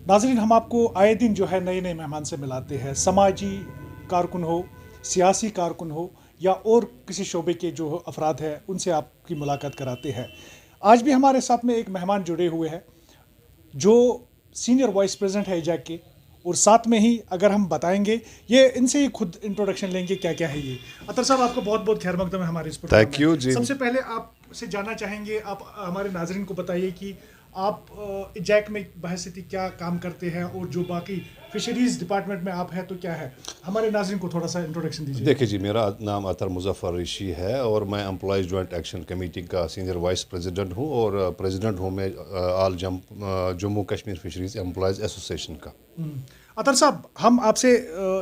नाज़रीन, हम आपको आए दिन जो है नए नए मेहमान से मिलाते हैं। समाजी कारकुन हो, सियासी कारकुन हो या और किसी शोबे के जो अफराद हैं उनसे आपकी मुलाकात कराते हैं। आज भी हमारे साथ में एक मेहमान जुड़े हुए हैं जो सीनियर वाइस प्रेसिडेंट है एजैक के, और साथ में ही अगर हम बताएंगे ये इनसे ही खुद इंट्रोडक्शन लेंगे क्या क्या है ये। अतर साहब, आपको बहुत बहुत खैर मकदम है हमारे इस प्रोग्राम में। थैंक यू जी। सबसे पहले आपसे जानना चाहेंगे, आप हमारे नाजरीन को बताइए कि आप एजैक में बहसीती क्या काम करते हैं, और जो बाकी फिशरीज डिपार्टमेंट में आप हैं तो क्या है। हमारे नाजरीन को थोड़ा सा इंट्रोडक्शन दीजिए। देखिए जी, मेरा नाम अतर मुजफ्फर ऋषि है और मैं एम्प्लॉयज़ जॉइंट एक्शन कमेटी का सीनियर वाइस प्रेसिडेंट हूँ और प्रेसिडेंट हूँ मैं all Jammu Kashmir fisheries employees association का। अतर साहब, हम आपसे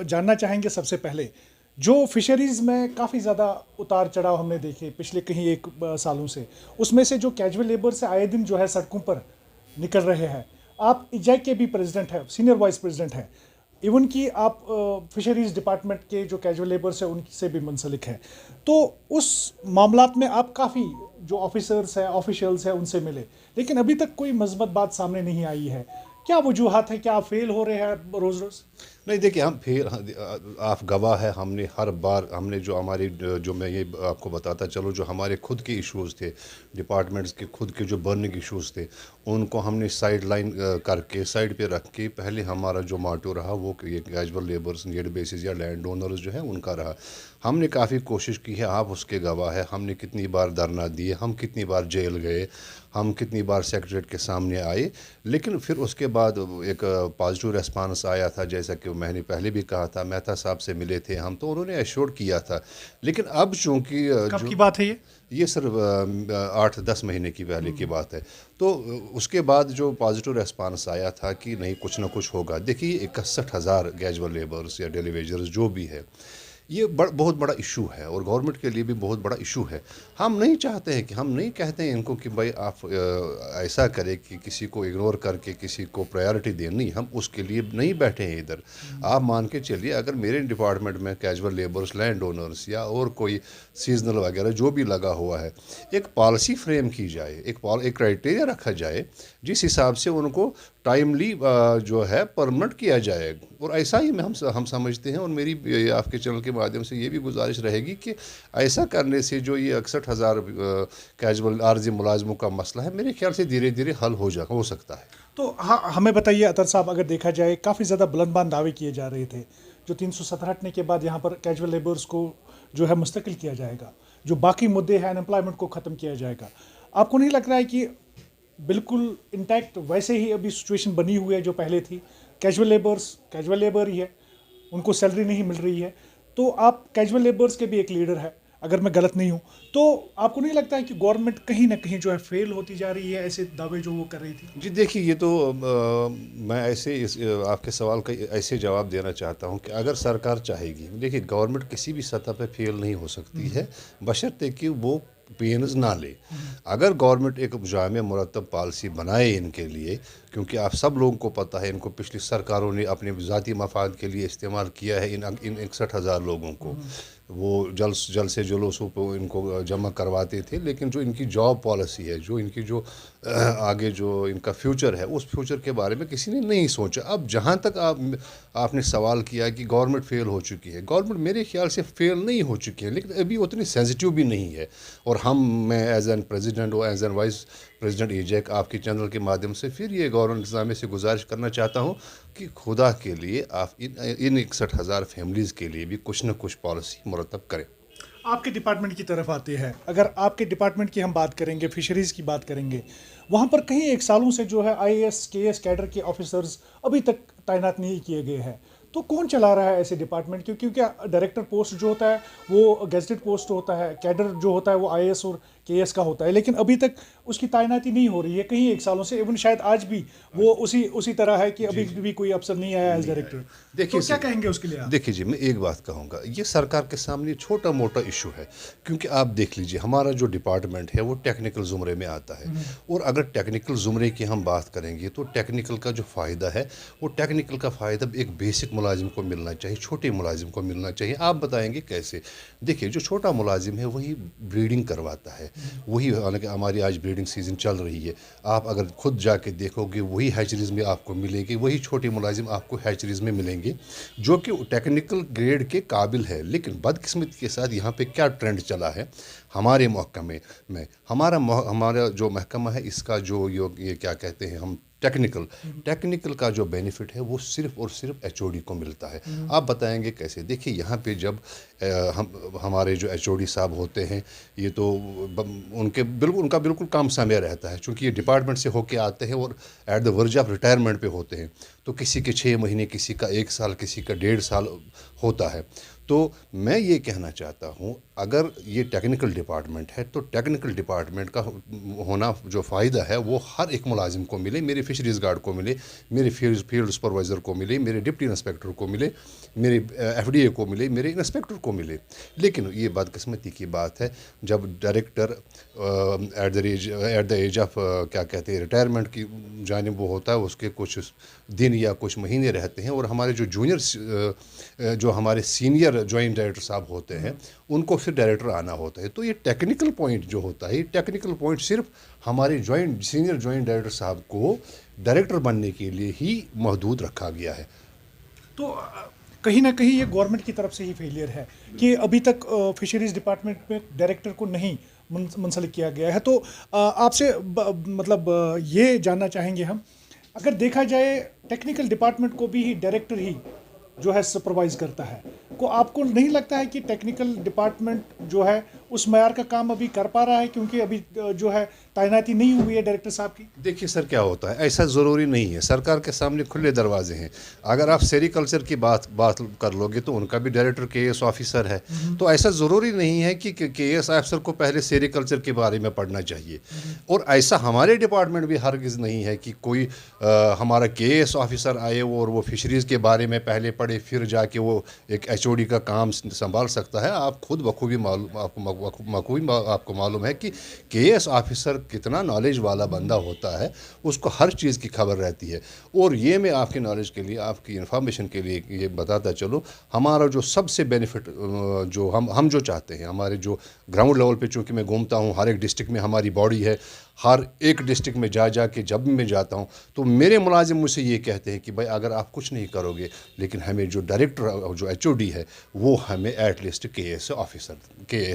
जानना चाहेंगे सबसे पहले, जो फिशरीज़ में काफ़ी ज़्यादा उतार चढ़ाव हमने देखे पिछले कहीं एक सालों से, उसमें से जो कैजुअल लेबर से आए दिन जो है सड़कों पर निकल रहे हैं, आप एजैक के भी प्रेसिडेंट हैं, सीनियर वाइस प्रेसिडेंट हैं, इवन कि आप फिशरीज़ डिपार्टमेंट के जो कैजुअल लेबर्स हैं उनसे भी मुंसलिक हैं, तो उस मामलात में आप काफ़ी जो ऑफिसर्स हैं, ऑफिशियल्स हैं, उनसे मिले, लेकिन अभी तक कोई मस्बत बात सामने नहीं आई है। क्या वजूहात है? क्या आप फेल हो रहे हैं रोज़ रोज़? नहीं, देखिए हम फिर आप गवाह है, हमने हर बार हमने जो हमारी जो मैं ये आपको बताता चलो, जो हमारे खुद के इश्यूज़ थे, डिपार्टमेंट्स के खुद के जो बर्निंग इश्यूज़ थे, उनको हमने साइड लाइन करके साइड पे रख के पहले हमारा जो माटो रहा वो ये कैजुअल लेबर्स नीड बेसिस या लैंड ओनर्स जो है उनका रहा। हमने काफ़ी कोशिश की है, आप उसके गवाह है, हमने कितनी बार धरना दिए, हम कितनी बार जेल गए, हम कितनी बार सेक्रेटरीट के सामने आए, लेकिन फिर उसके बाद एक पॉजिटिव रेस्पॉन्स आया था। जैसा कि मैंने पहले भी कहा था, मेहता साहब से मिले थे हम, तो उन्होंने एश्योर किया था। लेकिन अब चूँकि कब की बात है ये सिर्फ 8-10 महीने की पहले की बात है, तो उसके बाद जो पॉजिटिव रेस्पॉन्स आया था कि नहीं कुछ ना कुछ होगा। देखिए 61,000 कैजुअल लेबर्स या डेली वेजर्स जो भी है, ये बहुत बड़ा इशू है और गवर्नमेंट के लिए भी बहुत बड़ा इशू है। हम नहीं चाहते हैं कि हम नहीं कहते हैं इनको कि भाई आप ऐसा करें कि किसी को इग्नोर करके किसी को प्रायोरिटी दें, नहीं, हम उसके लिए नहीं बैठे हैं इधर। आप मान के चलिए, अगर मेरे डिपार्टमेंट में कैजुअल लेबर्स, लैंड ओनर्स या और कोई सीजनल वगैरह जो भी लगा हुआ है, एक पॉलिसी फ्रेम की जाए, एक क्राइटेरिया रखा जाए जिस हिसाब से उनको टाइमली जो है परमानेंट किया जाए, और ऐसा ही हम समझते हैं। और मेरी आपके चैनल के माध्यम से ये भी गुजारिश रहेगी कि ऐसा करने से जो ये 61,000 कैजुअल आर्जी मुलाजमों का मसला है, मेरे ख्याल से धीरे धीरे हल हो सकता है। तो हाँ, हमें बताइए अतर साहब, अगर देखा जाए काफ़ी ज़्यादा बुलंदबान दावे किए जा रहे थे, जो 317 हटने के बाद यहाँ पर कैजुअल लेबर्स को जो है मुस्तकिल किया जाएगा, जो बाकी मुद्दे हैं अनएम्प्लॉयमेंट को ख़त्म किया जाएगा। आपको नहीं लग रहा है कि बिल्कुल इंटैक्ट वैसे ही अभी सिचुएशन बनी हुई है जो पहले थी? कैजुअल लेबर ही है, उनको सैलरी नहीं मिल रही है, तो आप कैजुअल लेबर्स के भी एक लीडर है अगर मैं गलत नहीं हूँ, तो आपको नहीं लगता है कि गवर्नमेंट कहीं ना कहीं जो है फेल होती जा रही है, ऐसे दावे जो वो कर रही थी? जी देखिए, ये तो मैं आपके सवाल का ऐसे जवाब देना चाहता हूँ कि अगर सरकार चाहेगी, देखिए गवर्नमेंट किसी भी सतह पे फेल नहीं हो सकती है बशर्ते कि वो पेन्स ना ले। अगर गवर्नमेंट एक जामे मुरतब पॉलिसी बनाए इनके लिए, क्योंकि आप सब लोगों को पता है इनको पिछली सरकारों ने अपने ज़ाती मफाद के लिए इस्तेमाल किया है। इन 61,000 लोगों को वो जल से जुलूसों पर इनको जमा करवाते थे, लेकिन जो इनकी जॉब पॉलिसी है, जो इनकी जो आगे जो इनका फ्यूचर है, उस फ्यूचर के बारे में किसी ने नहीं सोचा। अब जहाँ तक आपने सवाल किया कि गवर्नमेंट फेल हो चुकी है, गवर्नमेंट मेरे ख्याल से फेल नहीं हो चुकी है, लेकिन अभी उतनी सेंसिटिव भी नहीं है। और मैं एज एन प्रेसिडेंट और as an vice president Ajax आपके चैनल के माध्यम से फिर ये गवर्नमेंट इंतजामिया से गुजारिश करना चाहता हूँ कि खुदा के लिए आप इन 61,000 फैमिलीज़ के लिए भी कुछ न कुछ पॉलिसी मुरतब करें। आपके डिपार्टमेंट की तरफ आते हैं, अगर आपके डिपार्टमेंट की हम बात करेंगे, फिशरीज़ की बात करेंगे, वहाँ पर कहीं एक सालों से जो है IAS KS कैडर के ऑफिसर्स अभी तक तैनात नहीं किए गए हैं, तो कौन चला रहा है ऐसे डिपार्टमेंट? क्योंकि डायरेक्टर पोस्ट जो होता है वो गेजेटेड पोस्ट होता है, कैडर जो होता है वो IAS और KS का होता है, लेकिन अभी तक उसकी तैनाती नहीं हो रही है कहीं एक सालों से। इवन शायद आज भी वो उसी तरह है कि अभी भी कोई अफसर नहीं आया एज डायरेक्टर। देखिए, तो क्या कहेंगे उसके लिए आप? देखिए जी, मैं एक बात कहूँगा, ये सरकार के सामने छोटा मोटा इशू है, क्योंकि आप देख लीजिए हमारा जो डिपार्टमेंट है वो टेक्निकल ज़ुमरे में आता है। और अगर टेक्निकल ज़ुमरे की हम बात करेंगे तो टेक्निकल का जो फ़ायदा है, वो टेक्निकल का फ़ायदा एक बेसिक मुलाजिम को मिलना चाहिए, छोटे मुलाजिम को मिलना चाहिए। आप बताएंगे कैसे? देखिए, जो छोटा मुलाजिम है वही ब्रीडिंग करवाता है, وہی حالانکہ ہماری آج بریڈنگ سیزن چل رہی ہے، آپ اگر خود جا کے دیکھو گے وہی ہیچریز میں آپ کو ملیں گے، وہی چھوٹے ملازم آپ کو ہیچریز میں ملیں گے جو کہ ٹیکنیکل گریڈ کے قابل ہے. لیکن بدقسمتی کے ساتھ یہاں پہ کیا ٹرینڈ چلا ہے ہمارے محکمے میں، ہمارا جو محکمہ ہے اس کا جو یہ کیا کہتے ہیں ہم ٹیکنیکل کا جو بینیفٹ ہے وہ صرف اور صرف ایچ او ڈی کو ملتا ہے. آپ بتائیں گے کیسے؟ دیکھیے یہاں پہ جب ہمارے جو ایچ او ڈی صاحب ہوتے ہیں یہ تو ان کا بالکل کام سامع رہتا ہے، چونکہ یہ ڈپارٹمنٹ سے ہو کے آتے ہیں اور ایٹ دا ورج آف ریٹائرمنٹ پہ ہوتے ہیں، تو کسی کے 6 مہینے، کسی کا 1 سال، کسی کا 1.5 سال ہوتا ہے. تو میں یہ کہنا چاہتا ہوں اگر یہ ٹیکنیکل ڈپارٹمنٹ ہے تو ٹیکنیکل ڈپارٹمنٹ کا ہونا جو فائدہ ہے وہ ہر ایک ملازم کو ملے، میرے فشریز گارڈ کو ملے، میرے فیلڈ سپروائزر کو ملے، میرے ڈپٹی انسپیکٹر کو ملے، میرے ایف ڈی اے کو ملے، میرے انسپیکٹر کو ملے. لیکن یہ بدقسمتی کی بات ہے جب director at the age of کیا کہتے ہیں ریٹائرمنٹ کی جانب وہ ہوتا ہے، اس کے کچھ دن یا کچھ مہینے رہتے ہیں، اور ہمارے جو جونیئر جو ہمارے سینئر جوائنٹ ڈائریکٹر صاحب ہوتے ہیں ان کو پھر ڈائریکٹر آنا ہوتا ہے. تو یہ ٹیکنیکل پوائنٹ جو ہوتا ہے، یہ ٹیکنیکل پوائنٹ صرف ہمارے سینئر جوائنٹ ڈائریکٹر صاحب کو ڈائریکٹر بننے کے لیے ہی محدود رکھا گیا ہے. تو کہیں نہ کہیں یہ گورنمنٹ کی طرف سے ہی فیلئر ہے کہ ابھی تک فشریز ڈپارٹمنٹ میں ڈائریکٹر کو نہیں منسلک کیا گیا ہے. تو آپ سے مطلب یہ جاننا چاہیں گے ہم، اگر دیکھا جائے ٹیکنیکل ڈپارٹمنٹ کو بھی ڈائریکٹر ہی جو ہے سپروائز کرتا ہے، کو آپ کو نہیں لگتا ہے کہ ٹیکنیکل ڈپارٹمنٹ جو ہے اس معیار کا کام ابھی کر پا رہا ہے کیونکہ ابھی جو ہے تعیناتی نہیں ہوئی ہے ڈائریکٹر صاحب کی؟ دیکھیے سر کیا ہوتا ہے، ایسا ضروری نہیں ہے، سرکار کے سامنے کھلے دروازے ہیں. اگر آپ سیریکلچر کی بات کر لو گے تو ان کا بھی ڈائریکٹر کے ایس آفیسر ہے. تو ایسا ضروری نہیں ہے کہ کے ایس آفیسر کو پہلے سیریکلچر کے بارے میں پڑھنا چاہیے. اور ایسا ہمارے ڈپارٹمنٹ بھی ہرگز نہیں ہے کہ کوئی ہمارا کے ایس آفیسر آئے اور وہ فشریز کے بارے میں پہلے پڑھے پھر جا کے وہ ایک ایچ او ڈی کا کام سنبھال سکتا ہے. آپ خود بخوبی آپ کو معلوم ہے کہ کے ایس آفیسر کتنا نالج والا بندہ ہوتا ہے، اس کو ہر چیز کی خبر رہتی ہے. اور یہ میں آپ کی نالج کے لیے، آپ کی انفارمیشن کے لیے یہ بتاتا چلو، ہمارا جو سب سے بینیفٹ جو ہم جو چاہتے ہیں، ہمارے جو گراؤنڈ لیول پہ، چونکہ میں گھومتا ہوں ہر ایک ڈسٹرکٹ میں، ہماری باڈی ہے، ہر ایک ڈسٹرکٹ میں جا کے جب بھی میں جاتا ہوں تو میرے ملازم مجھ سے یہ کہتے ہیں کہ بھائی اگر آپ کچھ نہیں کرو گے لیکن ہمیں جو ڈائریکٹر جو ایچ او ڈی ہے وہ ہمیں ایٹ لیسٹ کے ایس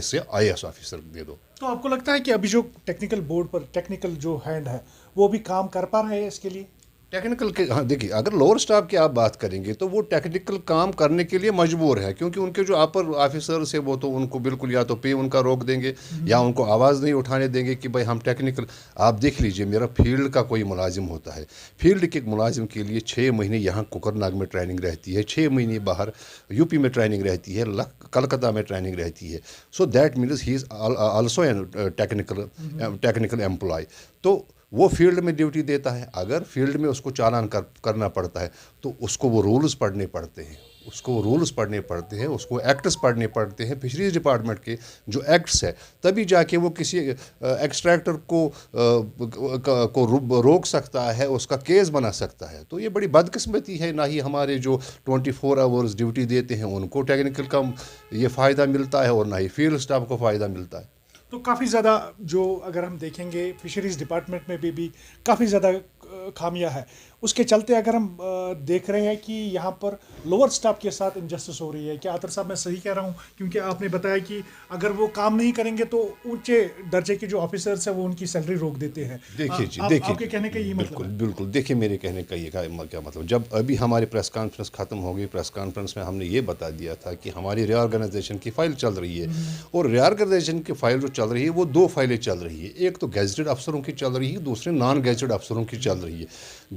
سے آئی ایس آفیسر دے دو. تو آپ کو لگتا ہے کہ ابھی جو ٹیکنیکل بورڈ پر ٹیکنیکل جو ہینڈ ہے وہ بھی کام کر پا رہے ہیں اس کے لیے؟ ٹیکنیکل کے ہاں دیکھیے اگر لوور اسٹاف کی آپ بات کریں گے تو وہ ٹیکنیکل کام کرنے کے لیے مجبور ہے، کیونکہ ان کے جو اپر آفیسرس ہے وہ تو ان کو بالکل یا تو پے ان کا روک دیں گے یا ان کو آواز نہیں اٹھانے دیں گے کہ بھائی ہم ٹیکنیکل. آپ دیکھ لیجئے میرا فیلڈ کا کوئی ملازم ہوتا ہے، فیلڈ کے ملازم کے لیے 6 مہینے یہاں کوکر ناگ میں ٹریننگ رہتی ہے، 6 مہینے باہر یو پی میں ٹریننگ رہتی ہے، کلکتہ میں ٹریننگ رہتی ہے. So that means he is also an technical employee. تو وہ فیلڈ میں ڈیوٹی دیتا ہے، اگر فیلڈ میں اس کو چالان کرنا پڑتا ہے تو اس کو وہ رولز پڑھنے پڑتے ہیں، اس کو ایکٹس پڑھنے پڑتے ہیں، فشریز ڈپارٹمنٹ کے جو ایکٹس ہے، تبھی جا کے وہ کسی ایکسٹریکٹر کو روک سکتا ہے، اس کا کیس بنا سکتا ہے. تو یہ بڑی بدقسمتی ہے، نہ ہی ہمارے جو 24 آورز ڈیوٹی دیتے ہیں ان کو ٹیکنیکل کا یہ فائدہ ملتا ہے اور نہ ہی فیلڈ اسٹاف کو فائدہ ملتا ہے. تو کافی زیادہ جو اگر ہم دیکھیں گے فشریز ڈپارٹمنٹ میں بھی کافی زیادہ خامیاں ہے. اس کے چلتے اگر ہم دیکھ رہے ہیں کہ یہاں پر لوور سٹاف کے ساتھ انجسٹس ہو رہی ہے. کیا عطر صاحب میں صحیح کہہ رہا ہوں؟ کیونکہ آپ نے بتایا کہ اگر وہ کام نہیں کریں گے تو اونچے درجے کے جو آفیسرس ہیں وہ ان کی سیلری روک دیتے ہیں. دیکھیے آپ کے کہنے کا یہ مطلب ہے؟ بالکل دیکھیے میرے کہنے کا یہ کیا مطلب، جب ابھی ہماری پریس کانفرنس ختم ہو گئی، پریس کانفرنس میں ہم نے یہ بتا دیا تھا کہ ہماری ری آرگنائزیشن کی فائل چل رہی ہے، اور ری آرگنائزیشن کی فائل جو چل رہی ہے وہ 2 فائلیں چل رہی ہے. ایک تو گیزٹڈ افسروں کی چل رہی ہے، دوسرے نان گیزٹڈ افسروں کی چل رہی ہے.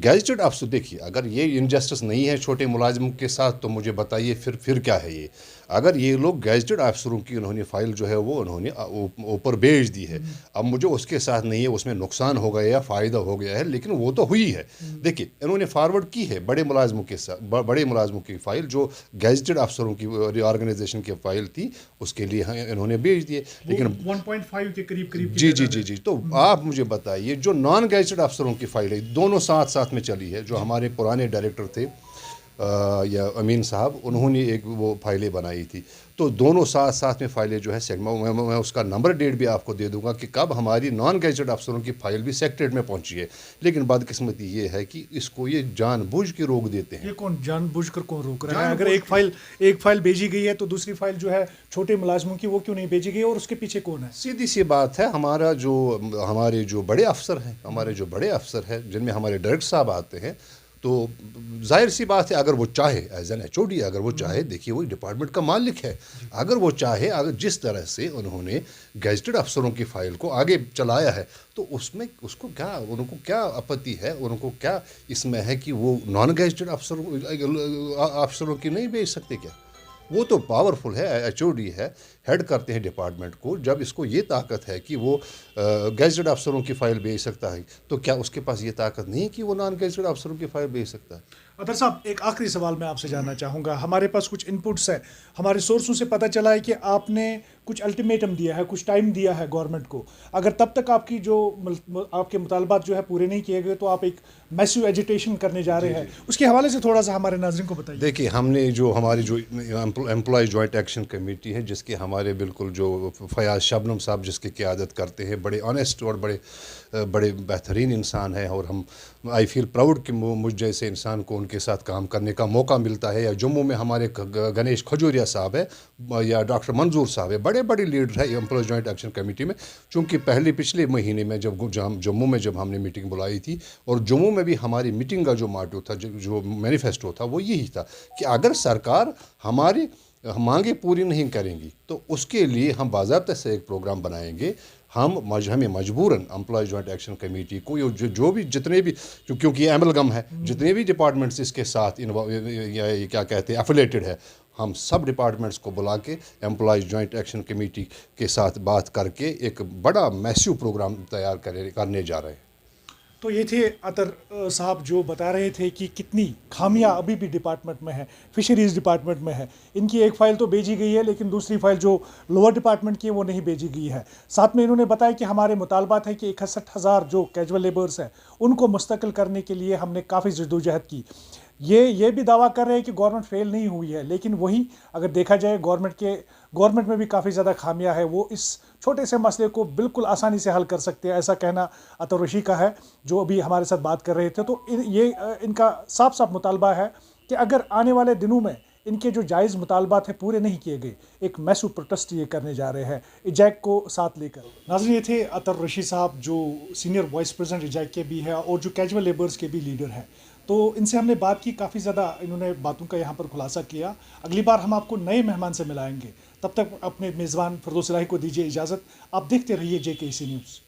گیزٹڈ افسر دیکھیے اگر یہ انجسٹس نہیں ہے چھوٹے ملازموں کے ساتھ تو مجھے بتائیے پھر کیا ہے یہ. اگر یہ لوگ گیزٹڈ افسروں کی انہوں نے فائل جو ہے وہ انہوں نے اوپر بھیج دی ہے، اب مجھے اس کے ساتھ نہیں ہے اس میں نقصان ہو گیا یا فائدہ ہو گیا ہے، لیکن وہ تو ہوئی ہے. دیکھیے انہوں نے فارورڈ کی ہے بڑے ملازموں کے ساتھ، بڑے ملازموں کی فائل جو گیزٹڈ افسروں کی ری آرگنائزیشن کی فائل تھی اس کے لیے انہوں نے بھیج دیے، لیکن 1.5 کے قریب جی. تو آپ مجھے بتائیے جو نان گیزٹڈ افسروں کی فائل ہے دونوں ساتھ میں چلی ہے. جو ہمارے پرانے ڈائریکٹر تھے या अमीन साहब, उन्होंने एक वो फाइलें बनाई थी। तो दोनों साथ साथ में फाइलें जो है मैं उसका नंबर डेट भी आपको दे दूंगा कि कब हमारी नॉन गैजेटेड अफसरों की फाइल भी सेक्रेटरीट में पहुंची है। लेकिन बदकिस्मती ये है कि इसको ये जानबूझ के रोक देते हैं। ये कौन जानबूझकर कौन रोक रहा है? अगर एक फाइल भेजी गई है तो दूसरी फाइल जो है छोटे मुलाजमों की वो क्यों नहीं भेजी गई, और उसके पीछे कौन है? सीधी सी बात है, हमारे जो बड़े अफसर हैं जिनमें हमारे डायरेक्टर साहब आते हैं, तो जाहिर सी बात है, अगर वो चाहे एज एन HOD, अगर वो चाहे, देखिए वो डिपार्टमेंट का मालिक है, अगर वो चाहे, अगर जिस तरह से उन्होंने गैजेटेड अफसरों की फाइल को आगे चलाया है, तो उसमें उनको क्या आपत्ति है, उनको क्या इसमें है कि वो नॉन गैजेटेड अफसरों की नहीं भेज सकते क्या? वो तो पावरफुल है, HOD है, हेड करते हैं डिपार्टमेंट को। जब इसको ये ताकत है कि वो गैजेटेड अफसरों की फ़ाइल भेज सकता है, तो क्या उसके पास ये ताकत नहीं है कि वो नॉन गैजेटेड अफसरों की फ़ाइल भेज सकता है? अतर साहब, एक आखिरी सवाल मैं आपसे जानना चाहूँगा। हमारे पास कुछ इनपुट्स है, हमारे सोर्सों से पता चला है कि आपने कुछ अल्टीमेटम दिया है, कुछ टाइम दिया है गवर्नमेंट को। अगर तब तक आपकी आपके मुतालबात जो है पूरे नहीं किए गए, तो आप एक मैसिव एजिटेशन करने जा रहे हैं। उसके हवाले से थोड़ा सा हमारे नाज़रीन को बताइए। देखिए, हमारी जो एम्प्लॉय जॉइंट एक्शन कमेटी है, जिसके हमारे बिल्कुल जो फयाज शबनम साहब जिसकी क़यादत करते हैं, बड़े ऑनेस्ट और बड़े बेहतरीन इंसान है, और हम आई फील प्राउड कि मुझ जैसे इंसान को उनके साथ काम करने का मौका मिलता है। या जम्मू में हमारे गणेश खजूरिया साहब है, या डॉक्टर मंजूर साहब है, बड़े बड़े लीडर है एम्प्लॉय जॉइंट एक्शन कमेटी में। चूँकि पिछले महीने में जम्मू में जब हमने मीटिंग बुलाई थी, और जम्मू में भी हमारी मीटिंग का जो मोटिव था, जो मैनिफेस्टो था, वो यही था कि अगर सरकार हमारी मांगे पूरी नहीं करेंगी, तो उसके लिए हम बाज़ाब्ता से एक प्रोग्राम बनाएंगे। हमें मजबूरन एम्प्लॉय जॉइंट एक्शन कमेटी को जो भी जितने भी, क्योंकि ये एमलगम है, जितने भी डिपार्टमेंट्स इसके साथ क्या कहते हैं एफिलेटेड है, हम सब डिपार्टमेंट्स को बुला के एम्प्लॉय जॉइंट एक्शन कमेटी के साथ बात करके एक बड़ा मैसिव प्रोग्राम तैयार करने जा रहे हैं। तो ये थे अतर साहब जो बता रहे थे कि कितनी खामियां अभी भी डिपार्टमेंट में है, फिशरीज़ डिपार्टमेंट में है। इनकी एक फ़ाइल तो भेजी गई है, लेकिन दूसरी फ़ाइल जो लोअर डिपार्टमेंट की है वो नहीं भेजी गई है। साथ में इन्होंने बताया कि हमारे मुतालबात है कि 61,000 जो कैजुअल लेबर्स हैं उनको मुस्तकिल करने के लिए हमने काफ़ी जद्दोजहद की। ये भी दावा कर रहे हैं कि गवर्नमेंट फेल नहीं हुई है, लेकिन वही अगर देखा जाए गवर्नमेंट में भी काफ़ी ज़्यादा खामियां है। वो इस छोटे से मसले को बिल्कुल आसानी से हल कर सकते हैं, ऐसा कहना अतर रशी का है जो अभी हमारे साथ बात कर रहे थे। तो ये इनका साफ साफ मुतालबा है कि अगर आने वाले दिनों में इनके जो जायज़ मुतालबात हैं पूरे नहीं किए गए, एक मैसिव प्रोटेस्ट ये करने जा रहे हैं इजैक को साथ लेकर। नाज़रीन, ये थे अतर रशी साहब जो सीनियर वाइस प्रेसिडेंट इजैक के भी हैं और जो कैजुअल लेबर्स के भी लीडर हैं। तो इनसे हमने बात की, काफ़ी ज़्यादा इन्होंने बातों का यहाँ पर खुलासा किया। अगली बार हम आपको नए मेहमान से मिलाएंगे। तब तक अपने मेज़बान फिरदौस इलाही को दीजिए इजाज़त। आप देखते रहिए JKC न्यूज़।